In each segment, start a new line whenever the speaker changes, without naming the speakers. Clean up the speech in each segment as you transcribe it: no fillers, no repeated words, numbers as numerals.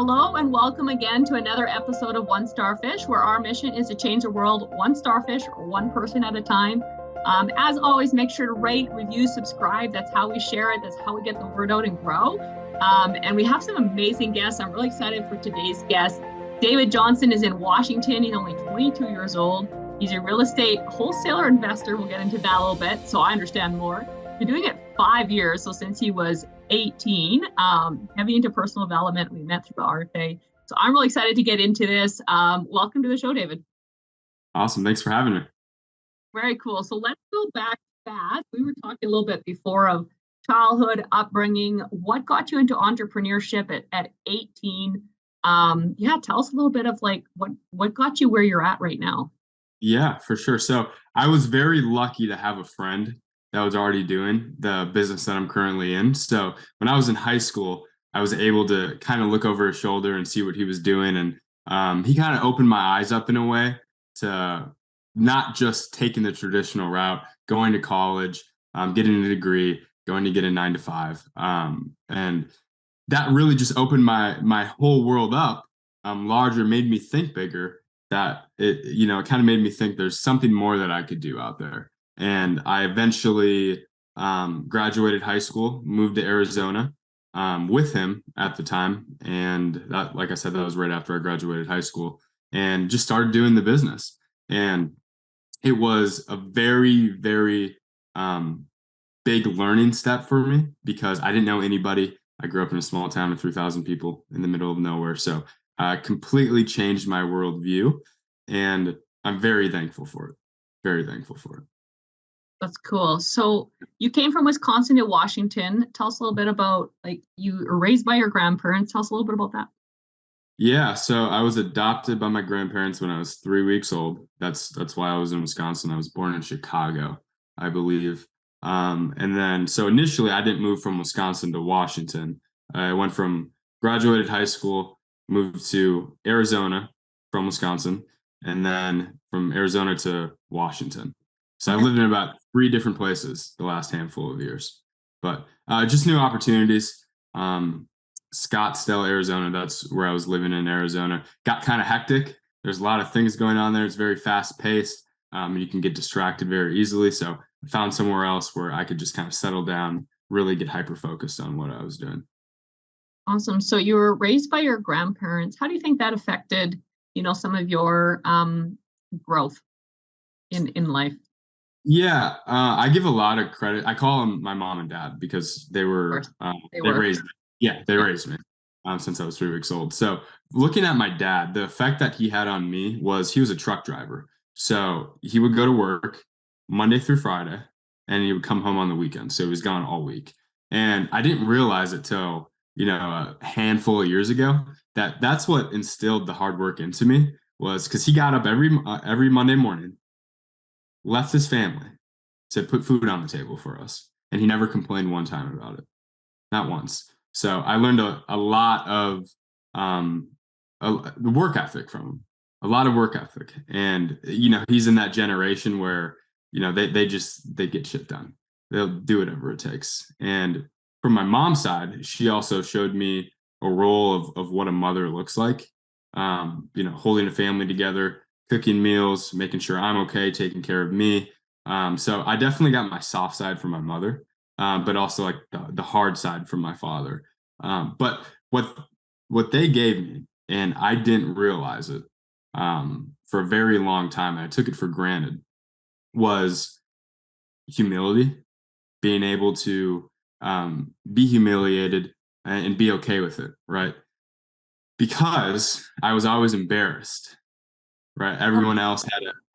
Hello and welcome again to another episode of One Starfish, where our mission is to change the world one starfish or one person at a time. As always, make sure to rate, review, subscribe. That's how we share it. That's how we get the word out and grow. And we have some amazing guests. I'm really excited for today's guest. David Johnson is in Washington. He's only 22 years old. He's a real estate wholesaler investor. We'll get into that a little bit so I understand more. Been doing it 5 years, so since he was 18, heavy into personal development. We met through the RFA. So I'm really excited to get into this. Welcome to the show, David.
Awesome. Thanks for having me.
Very cool. So let's go back fast. We were talking a little bit before of childhood upbringing. What got you into entrepreneurship at 18? Tell us a little bit of like what got you where you're at right now.
Yeah, for sure. So I was very lucky to have a friend that was already doing the business that I'm currently in. So when I was in high school, I was able to kind of look over his shoulder and see what he was doing. And he kind of opened my eyes up in a way to not just taking the traditional route, going to college, getting a degree, going to get a 9-to-5. And that really just opened my whole world up larger, made me think bigger, that it kind of made me think there's something more that I could do out there. And I eventually graduated high school, moved to Arizona with him at the time. And that, like I said, that was right after I graduated high school, and just started doing the business. And it was a very, very big learning step for me because I didn't know anybody. I grew up in a small town of 3,000 people in the middle of nowhere. So completely changed my worldview. And I'm very thankful for it. Very thankful for it.
That's cool. So you came from Wisconsin to Washington. Tell us a little bit about, like, you were raised by your grandparents. Tell us a little bit about that.
Yeah, so I was adopted by my grandparents when I was 3 weeks old. That's why I was in Wisconsin. I was born in Chicago, I believe. And then, so initially I didn't move from Wisconsin to Washington. I went from graduated high school, moved to Arizona from Wisconsin, and then from Arizona to Washington. So I lived in about 3 different places the last handful of years, but just new opportunities. Scottsdale, Arizona, that's where I was living in Arizona. Got kind of hectic. There's a lot of things going on there. It's very fast paced. You can get distracted very easily. So I found somewhere else where I could just kind of settle down, really get hyper focused on what I was doing.
Awesome. So you were raised by your grandparents. How do you think that affected, some of your growth in life?
Yeah, I give a lot of credit. I call them my mom and dad because they raised me. Yeah, they raised me since I was 3 weeks old. So looking at my dad, the effect that he had on me was he was a truck driver. So he would go to work Monday through Friday, and he would come home on the weekend. So he was gone all week. And I didn't realize it till, a handful of years ago that's what instilled the hard work into me, was because he got up every Monday morning, left his family to put food on the table for us. And he never complained one time about it. Not once. So I learned a lot of the work ethic from him, a lot of work ethic. And, he's in that generation where, they get shit done. They'll do whatever it takes. And from my mom's side, she also showed me a role of what a mother looks like, holding a family together, cooking meals, making sure I'm okay, taking care of me. So I definitely got my soft side from my mother, but also like the hard side from my father. But what they gave me, and I didn't realize it for a very long time, and I took it for granted, was humility, being able to be humiliated and be okay with it, right? Because I was always embarrassed. Right. Everyone else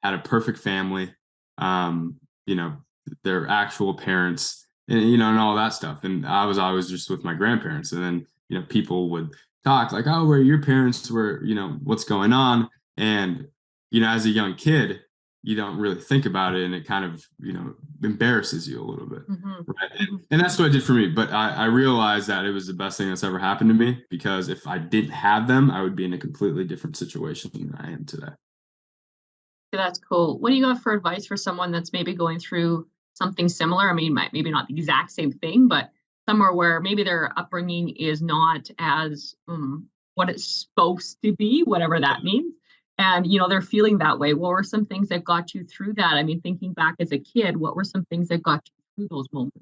had a perfect family, their actual parents, and all that stuff. And I was always just with my grandparents. And then, people would talk like, oh, where your parents were, what's going on? And, as a young kid, you don't really think about it. And it kind of, embarrasses you a little bit.
Mm-hmm.
Right. And that's what it did for me. But I realized that it was the best thing that's ever happened to me, because if I didn't have them, I would be in a completely different situation than I am today.
That's cool. What do you got for advice for someone that's maybe going through something similar? I mean, maybe not the exact same thing, but somewhere where maybe their upbringing is not as what it's supposed to be, whatever that means. And, they're feeling that way. What were some things that got you through that? I mean, thinking back as a kid, what were some things that got you through those moments?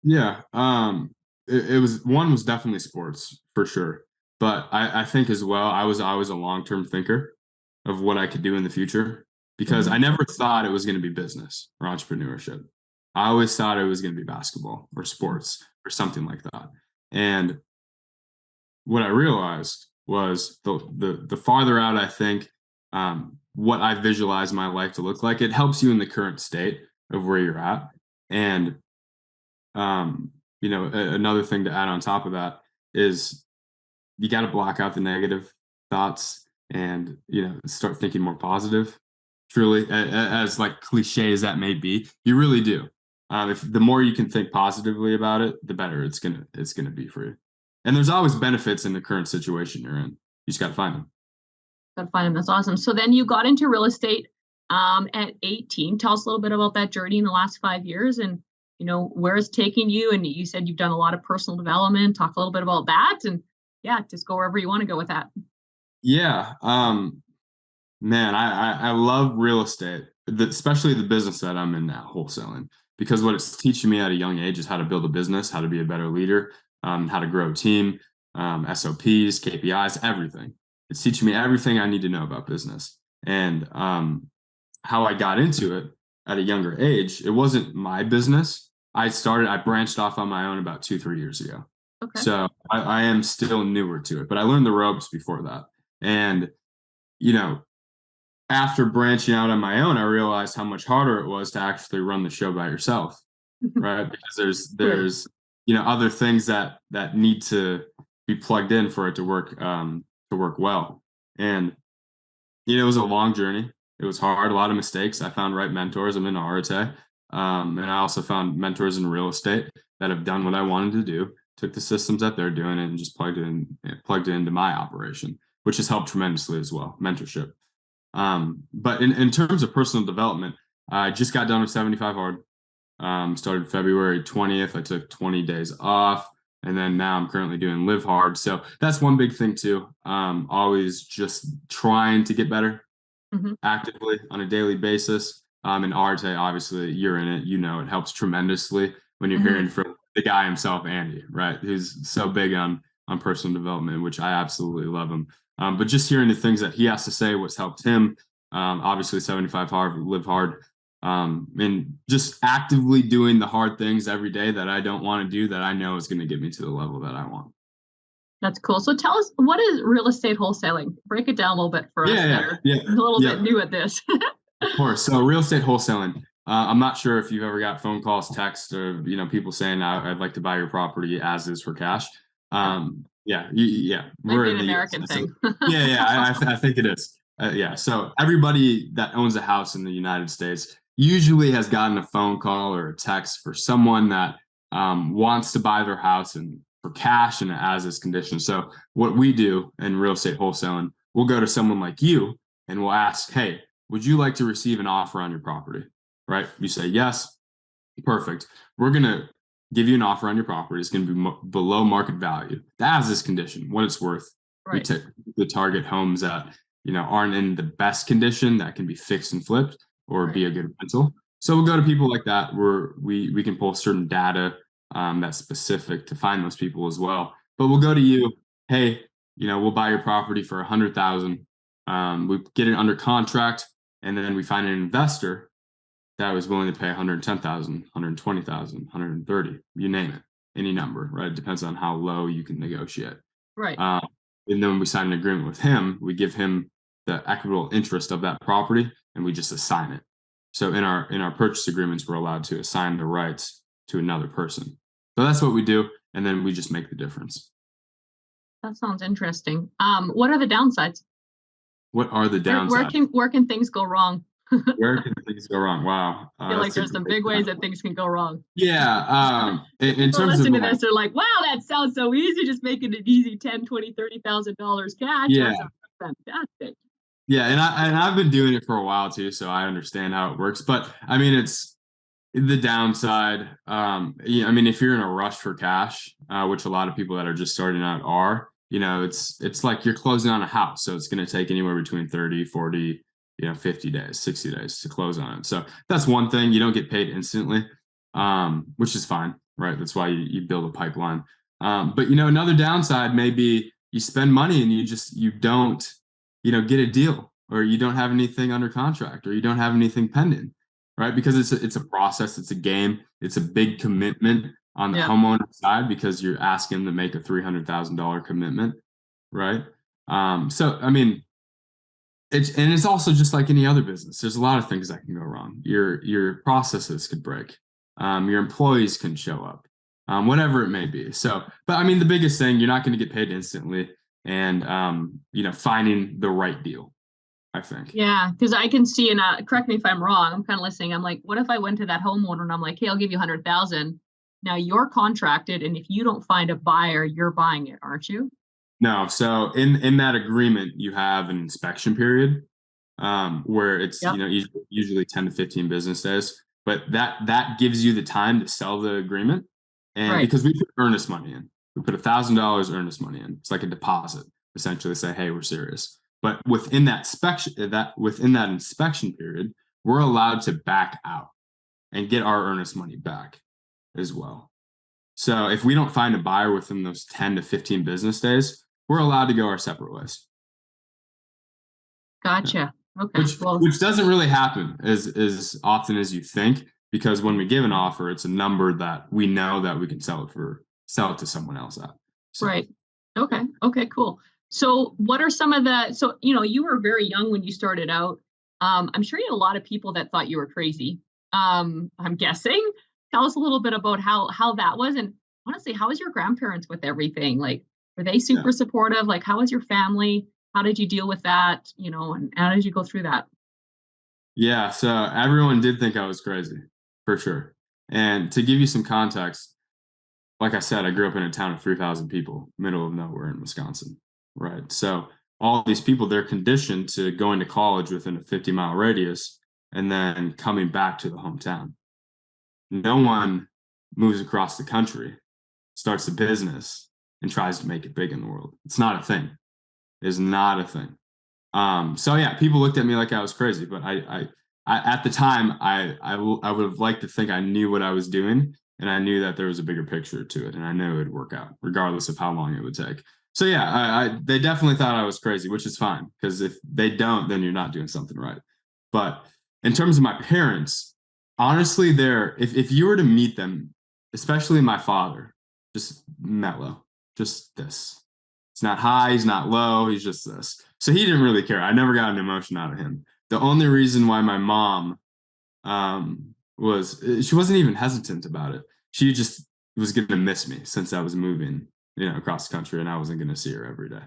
Yeah. It was one was definitely sports for sure. But I think as well, I was always a long-term thinker of what I could do in the future because
Mm-hmm.
I never thought it was going to be business or entrepreneurship. I always thought it was going to be basketball or sports or something like that. And what I realized was the farther out I think, what I visualize my life to look like, it helps you in the current state of where you're at. And another thing to add on top of that is you got to block out the negative thoughts and start thinking more positive. Truly, as like cliche as that may be, you really do. If the more you can think positively about it, the better it's gonna be for you. And there's always benefits in the current situation you're in. You just got to find them.
Gotta find them. That's awesome. So then you got into real estate at 18. Tell us a little bit about that journey in the last 5 years and where it's taking you. And you said you've done a lot of personal development. Talk a little bit about that. And yeah, just go wherever you want to go with that.
Yeah. Man, I love real estate, especially the business that I'm in now, wholesaling, because what it's teaching me at a young age is how to build a business, how to be a better leader, how to grow a team, SOPs, KPIs, everything. It's teaching me everything I need to know about business. And how I got into it at a younger age, it wasn't my business. I branched off on my own about 2, 3 years ago.
Okay.
So I am still newer to it, but I learned the ropes before that. And, you know, after branching out on my own, I realized how much harder it was to actually run the show by yourself, right? Because there's other things that need to be plugged in for it to work well. And it was a long journey. It was hard, a lot of mistakes. I found right mentors. I'm in Arte, and I also found mentors in real estate that have done what I wanted to do. Took the systems that they're doing and just plugged it into my operation, which has helped tremendously as well. Mentorship. But in terms of personal development, I just got done with 75 hard. Started February 20th. I took 20 days off. And then now I'm currently doing live hard. So that's one big thing too. Always just trying to get better actively on a daily basis. And Arte, obviously you're in it, it helps tremendously when you're hearing from the guy himself, Andy, right? Who's so big on personal development, which I absolutely love him. But just hearing the things that he has to say, what's helped him, obviously 75 hard, live hard, and just actively doing the hard things every day that I don't want to do that I know is going to get me to the level that I want.
That's cool. So tell us, what is real estate wholesaling? Break it down a little bit for us that are a little bit new at this.
Of course. So real estate wholesaling. I'm not sure if you've ever got phone calls, texts, or people saying I'd like to buy your property as is for cash. We're in the
American
US,
thing.
so, I think it is. So everybody that owns a house in the United States usually has gotten a phone call or a text for someone that wants to buy their house and for cash and as is condition. So what we do in real estate wholesaling, we'll go to someone like you and we'll ask, hey, would you like to receive an offer on your property? Right? You say yes. Perfect. We're going to give you an offer on your property. It's going to be below market value. The as is condition, what it's worth.
Right.
We target homes that aren't in the best condition, that can be fixed and flipped or be a good rental. So we'll go to people like that where we can pull certain data that's specific to find those people as well. But we'll go to you. Hey, we'll buy your property for $100,000. We get it under contract, and then we find an investor that was willing to pay 110,000, 120,000, 130, you name it, any number, right? It depends on how low you can negotiate.
Right.
And then when we sign an agreement with him, we give him the equitable interest of that property and we just assign it. So in our purchase agreements, we're allowed to assign the rights to another person. So that's what we do. And then we just make the difference.
That sounds interesting. What are the downsides?
What are the downsides?
Where can things go wrong?
Where can things go wrong? Wow.
I feel like there's some big ways that things can go wrong.
Yeah. In terms
listening
of
to this, they're like, wow, that sounds so easy. Just making it easy, $10,000, $20,000, $30,000 cash.
Yeah.
That's fantastic.
Yeah. And I've been doing it for a while too, so I understand how it works. But I mean, it's the downside. I mean, if you're in a rush for cash, which a lot of people that are just starting out are, it's like you're closing on a house. So it's going to take anywhere between 30, 40, 50 days, 60 days to close on it. So that's one thing. You don't get paid instantly, which is fine, right? That's why you build a pipeline. But another downside may be you spend money and you don't, get a deal, or you don't have anything under contract, or you don't have anything pending, right? Because it's a process, it's a game, it's a big commitment on the
Yeah.
homeowner side, because you're asking them to make a $300,000 commitment, right? So I mean, it's also just like any other business. There's a lot of things that can go wrong. Your processes could break. Your employees can show up, whatever it may be. So, but I mean, the biggest thing, you're not going to get paid instantly, and finding the right deal, I think.
Yeah, because I can see, and correct me if I'm wrong, I'm kind of listening. I'm like, what if I went to that homeowner and I'm like, hey, I'll give you 100,000. Now you're contracted, and if you don't find a buyer, you're buying it, aren't you?
No, so in that agreement, you have an inspection period, where it's
Yep.
usually 10 to 15 business days, but that gives you the time to sell the agreement, and
Right.
because we put earnest money in, we put $1,000 earnest money in. It's like a deposit, essentially, say, hey, we're serious. But within that inspection period, we're allowed to back out and get our earnest money back as well. So if we don't find a buyer within those 10 to 15 business days, we're allowed to go our separate ways. Yeah.
Gotcha. Okay. Well,
Which doesn't really happen as often as you think, because when we give an offer, it's a number that we know that we can sell it to someone else at. So
right. Okay. Okay, cool. So what are some of the, so, you were very young when you started out. I'm sure you had a lot of people that thought you were crazy. I'm guessing. Tell us a little bit about how that was. And honestly, how was your grandparents with everything? Like, were they
yeah.
super supportive? Like, how was your family? How did you deal with that? And how did you go through that?
Yeah, so everyone did think I was crazy, for sure. And to give you some context, like I said, I grew up in a town of 3,000 people, middle of nowhere in Wisconsin, right? So all these people, they're conditioned to going to college within a 50-mile radius and then coming back to the hometown. No one moves across the country, starts a business, and tries to make it big in the world. It's not a thing. It's not a thing. So yeah, people looked at me like I was crazy, but I at the time, I would have liked to think I knew what I was doing, and I knew that there was a bigger picture to it, and I knew it would work out regardless of how long it would take. So yeah, they definitely thought I was crazy, which is fine, because if they don't, then you're not doing something right. But in terms of my parents, honestly, if you were to meet them, especially my father, just mellow, just this. He's not high, he's not low, he's just this. So he didn't really care. I never got an emotion out of him. The only reason why my mom was she wasn't even hesitant about it. She just was going to miss me since I was moving, across the country, and I wasn't going to see her every day.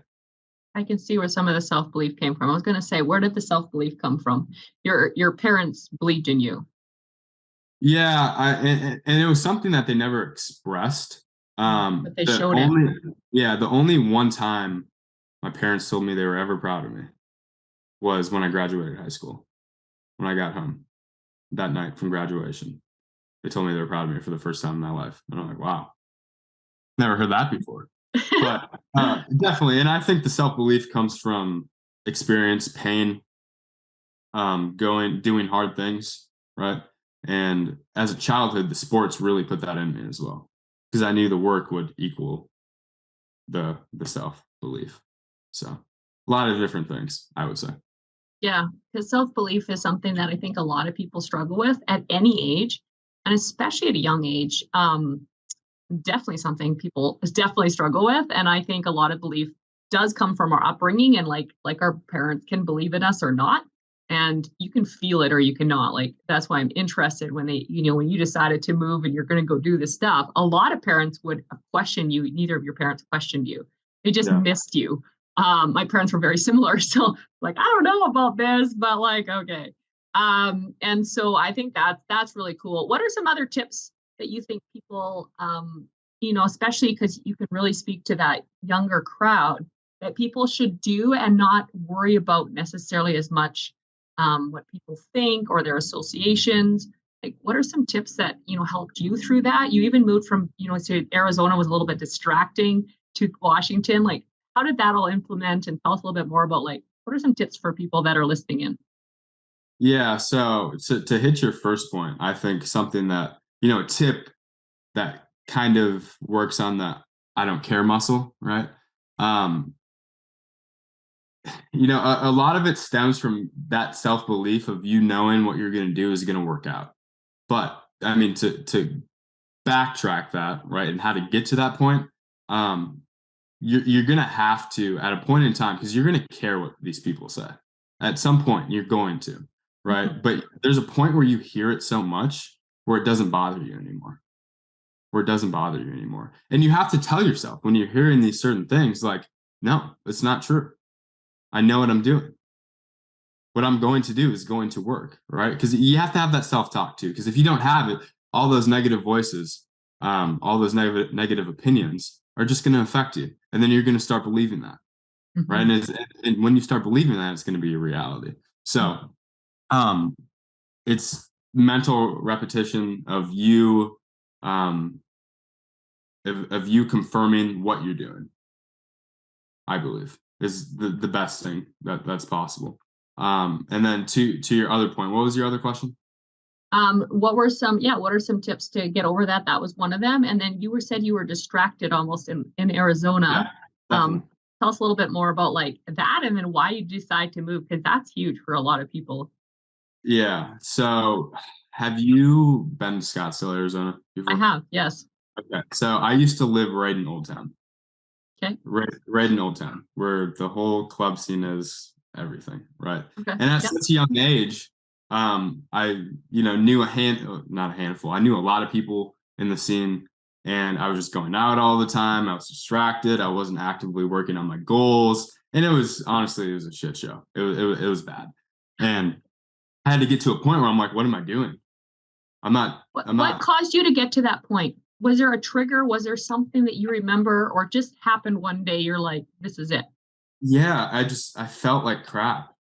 I can see where some of the self-belief came from. I was going to say, where did the self-belief come from? Your parents believed in you.
Yeah, and it was something that they never expressed.
But they showed it.
The only one time my parents told me they were ever proud of me was when I graduated high school. When I got home that night from graduation, they told me they were proud of me for the first time in my life, and I'm like, wow, never heard that before. But definitely, and I think the self-belief comes from experience, pain, doing hard things, right? And as a childhood, the sports really put that in me as well, because I knew the work would equal the self-belief. So a lot of different things, I would say.
Yeah, because self-belief is something that I think a lot of people struggle with at any age, and especially at a young age. Definitely something people definitely struggle with, and I think a lot of belief does come from our upbringing, and like our parents can believe in us or not, and you can feel it or you cannot. Like, that's why I'm interested when when you decided to move and you're going to go do this stuff. A lot of parents would question you. Neither of your parents questioned you. They just
Yeah.
missed you. My parents were very similar. So like, I don't know about this, but like, okay. And so I think that's really cool. What are some other tips that you think people, especially because you can really speak to that younger crowd, that people should do and not worry about necessarily as much what people think or their associations? Like, what are some tips that, helped you through that? You even moved from, to Arizona was a little bit distracting to Washington. Like, how did that all implement? And tell us a little bit more about like what are some tips for people that are listening in?
Yeah. So to hit your first point, I think something that, a tip that kind of works on the I don't care muscle, right? Um, a lot of it stems from that self belief of you knowing what you're going to do is going to work out. But I mean, to backtrack that, right, and how to get to that point, um, you're going to have to, at a point in time, because you're going to care what these people say. At some point, you're going to,
Mhm.
right? But there's a point where you hear it so much where it doesn't bother you anymore. Where it doesn't bother you anymore. And you have to tell yourself when you're hearing these certain things, like, no, it's not true. I know what I'm doing. What I'm going to do is going to work, right? Because you have to have that self-talk too. Because if you don't have it, all those negative voices, all those negative opinions are just going to affect you, and then you're going to start believing that, right?
Mhm.
And when you start believing that, it's going to be a reality. So, um, it's mental repetition um, of you confirming what you're doing. I believe is the best thing that's possible. And then to your other point, what was your other question?
What are some tips to get over that? That was one of them. And then said you were distracted almost in Arizona.
Yeah,
Um,
definitely.
tell us a little bit more about like that and then why you decide to move, because that's huge for a lot of people.
Yeah. So, have you been to Scottsdale, Arizona
I
before?
have, yes.
Okay. So I used to live right in Old Town.
Okay.
Right in Old Town, where the whole club scene is everything, right?
Okay.
And at
Yep.
such a young age, I knew not a handful. I knew a lot of people in the scene, and I was just going out all the time. I was distracted. I wasn't actively working on my goals, and it was a shit show. It was bad, and I had to get to a point where I'm like, what am I doing? I'm not. I'm
What
not.
caused you to get to that point? Was there a trigger? Was there something that you remember or just happened one day? You're like, this is it.
Yeah, I felt like crap.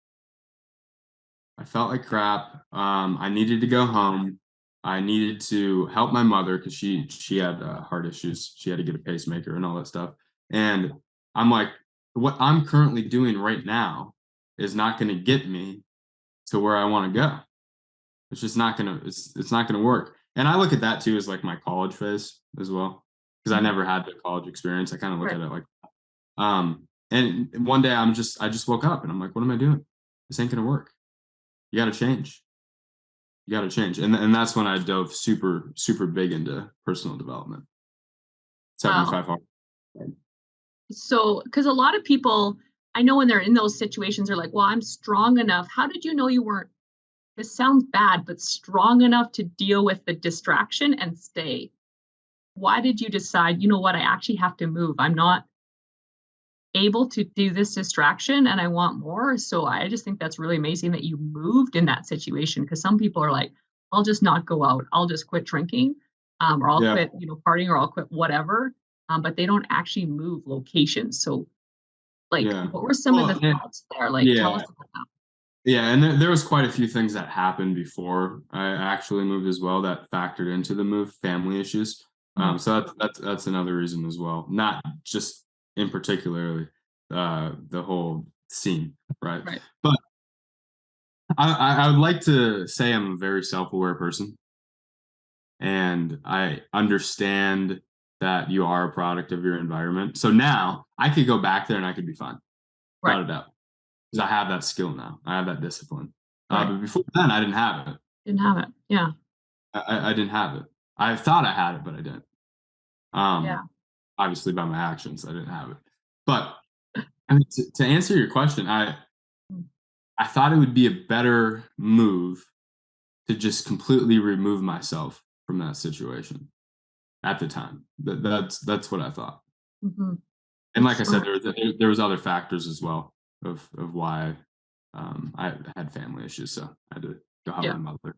I felt like crap. I needed to go home. I needed to help my mother because she had heart issues. She had to get a pacemaker and all that stuff. And I'm like, what I'm currently doing right now is not going to get me to where I want to go. It's just not gonna. It's not gonna work. And I look at that too as like my college phase as well because I
Mhm.
never had the college experience. I kind of look
Right.
at it like, and one day I just woke up and I'm like, what am I doing? This ain't gonna work. You got to change. You got to change. And that's when I dove super big into personal development.
Wow.
75 hard.
So, because a lot of people, I know when they're in those situations, they're like, well, I'm strong enough. How did you know you weren't, this sounds bad, but strong enough to deal with the distraction and stay? Why did you decide, you know what, I actually have to move? I'm not able to do this distraction and I want more. So I just think that's really amazing that you moved in that situation because some people are like, I'll just not go out. I'll just quit drinking, or I'll
Yeah.
quit, partying, or I'll quit whatever. But they don't actually move locations. So like,
Yeah.
what were some of
Well,
the thoughts there? Like, tell
yeah.
us about that.
Yeah. And there was quite a few things that happened before I actually moved as well that factored into the move, family issues.
Mhm.
So that's another reason as well. Not just in particularly the whole scene, right?
Right.
But I would like to say I'm a very self-aware person. And I understand that you are a product of your environment. So now I could go back there and I could be fine,
Right.
without a doubt, because I have that skill now. I have that discipline.
Right.
But before then, I didn't have it.
Didn't have it. Yeah.
I didn't have it. I thought I had it, but I didn't. Um,
Yeah.
Obviously, by my actions, I didn't have it. But I mean, to answer your question,
Mm.
I thought it would be a better move to just completely remove myself from that situation at the time. That's what I thought.
Mhm.
And
That's
like I said,
smart.
there was other factors as well of why I had family issues, so I had to go help
Yeah.
my mother.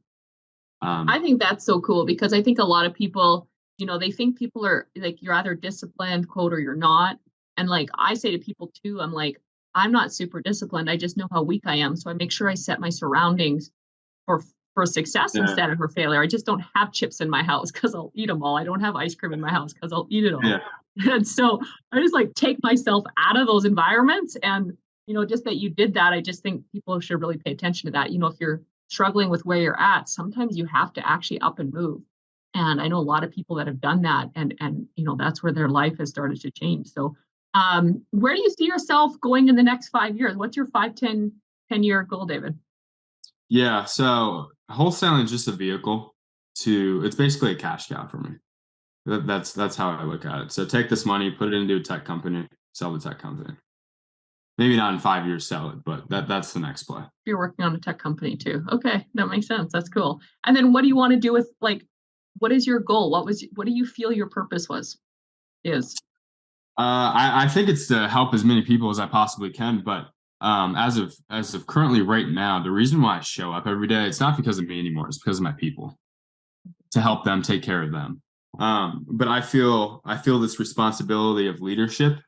I
Um,
think that's so cool because I think a lot of people, they think people are like, you're either disciplined, quote, or you're not. And like I say to people too, I'm like, I'm not super disciplined. I just know how weak I am. So I make sure I set my surroundings for for success
yeah,
instead of for failure. I just don't have chips in my house because I'll eat them all. I don't have ice cream in my house because I'll eat it
yeah,
all. And so I just like take myself out of those environments. And, just that you did that, I just think people should really pay attention to that. If you're struggling with where you're at, sometimes you have to actually up and move. And I know a lot of people that have done that, and that's where their life has started to change. So where do you see yourself going in the next 5 years? What's your 5, 10 year goal, David?
Yeah, so wholesaling is just a vehicle it's basically a cash cow for me. That's how I look at it. So take this money, put it into a tech company, sell the tech company. Maybe not in 5 years sell it, but that's the next play.
You're working on a tech company too. Okay, that makes sense. That's cool. And then what do you want to do with what is your goal? What do you feel your purpose is?
I think it's to help as many people as I possibly can, but as of currently right now, the reason why I show up every day, it's not because of me anymore. It's because of my people, to help them, take care of them. But I feel this responsibility of leadership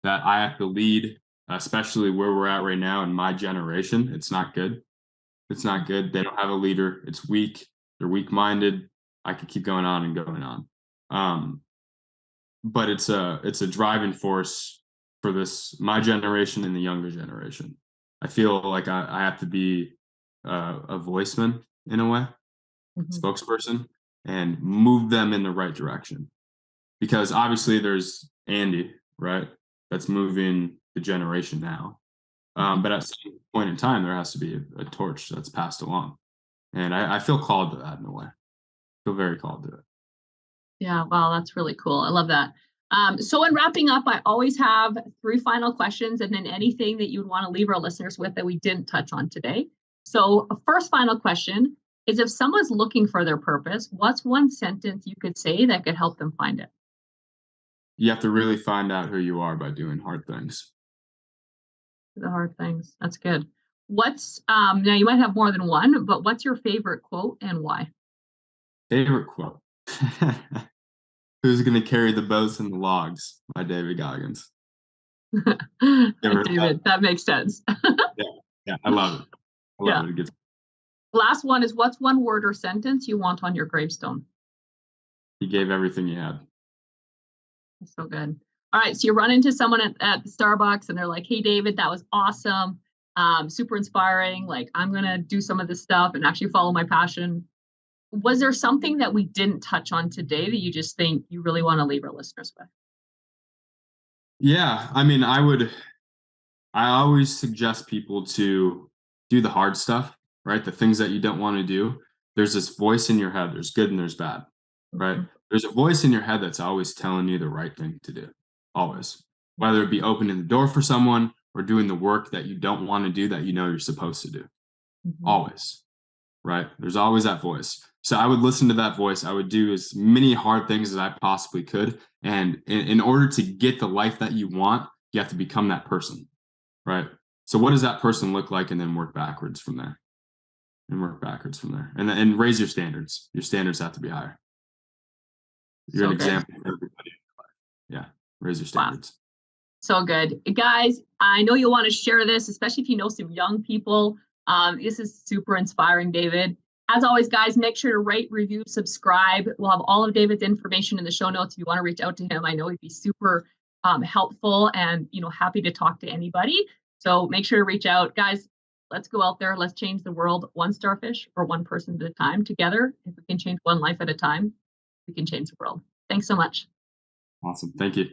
that I have to lead, especially where we're at right now in my generation. It's not good. It's not good. They don't have a leader. It's weak. They're weak-minded. I could keep going on and going on. Um, but it's a driving force for my generation and the younger generation. I feel like I have to be a voiceman in a way,
Mhm.
spokesperson, and move them in the right direction. Because obviously there's Andy, right? That's moving the generation now.
Mhm.
But at some point in time, there has to be a torch that's passed along. And I feel called to that in a way. I feel very called to it.
Yeah, wow, that's really cool. I love that. So in wrapping up, I always have three final questions and then anything that you would want to leave our listeners with that we didn't touch on today. So a first final question is, if someone's looking for their purpose, what's one sentence you could say that could help them find it?
You have to really find out who you are by doing hard things.
The hard things. That's good. What's now you might have more than one, but what's your favorite quote and why?
Favorite quote. Who's gonna carry the boats and the logs by David Goggins. You ever heard that?
David, that makes sense.
Yeah. Yeah. I love it. I
Yeah.
love it. It gets
Last one is, what's one word or sentence you want on your gravestone?
he gave everything he had.
That's so good. All right. So you run into someone at the Starbucks and they're like, hey, David, that was awesome. Super inspiring. Like, I'm going to do some of this stuff and actually follow my passion. Was there something that we didn't touch on today that you just think you really want to leave our listeners with?
Yeah. I mean, I always suggest people to do the hard stuff, right? The things that you don't want to do. There's this voice in your head. There's good and there's bad, right?
Mhm.
There's a voice in your head that's always telling you the right thing to do, always. Whether it be opening the door for someone or doing the work that you don't want to do that you know you're supposed to do,
Mhm.
always, right? There's always that voice. So I would listen to that voice. I would do as many hard things as I possibly could. And in order to get the life that you want, you have to become that person, right? So what does that person look like, and then work backwards from there, and raise your standards. Your standards have to be higher. You're an
So good.
example for everybody. Yeah, raise your
Wow.
standards.
So good. Guys, I know you'll want to share this, especially if you know some young people. This is super inspiring, David. As always, guys, make sure to rate, review, subscribe. We'll have all of David's information in the show notes if you want to reach out to him. I know he'd be super helpful and happy to talk to anybody. So make sure to reach out. Guys, let's go out there. Let's change the world one starfish or one person at a time together. If we can change one life at a time, we can change the world. Thanks so much.
Awesome. Thank you.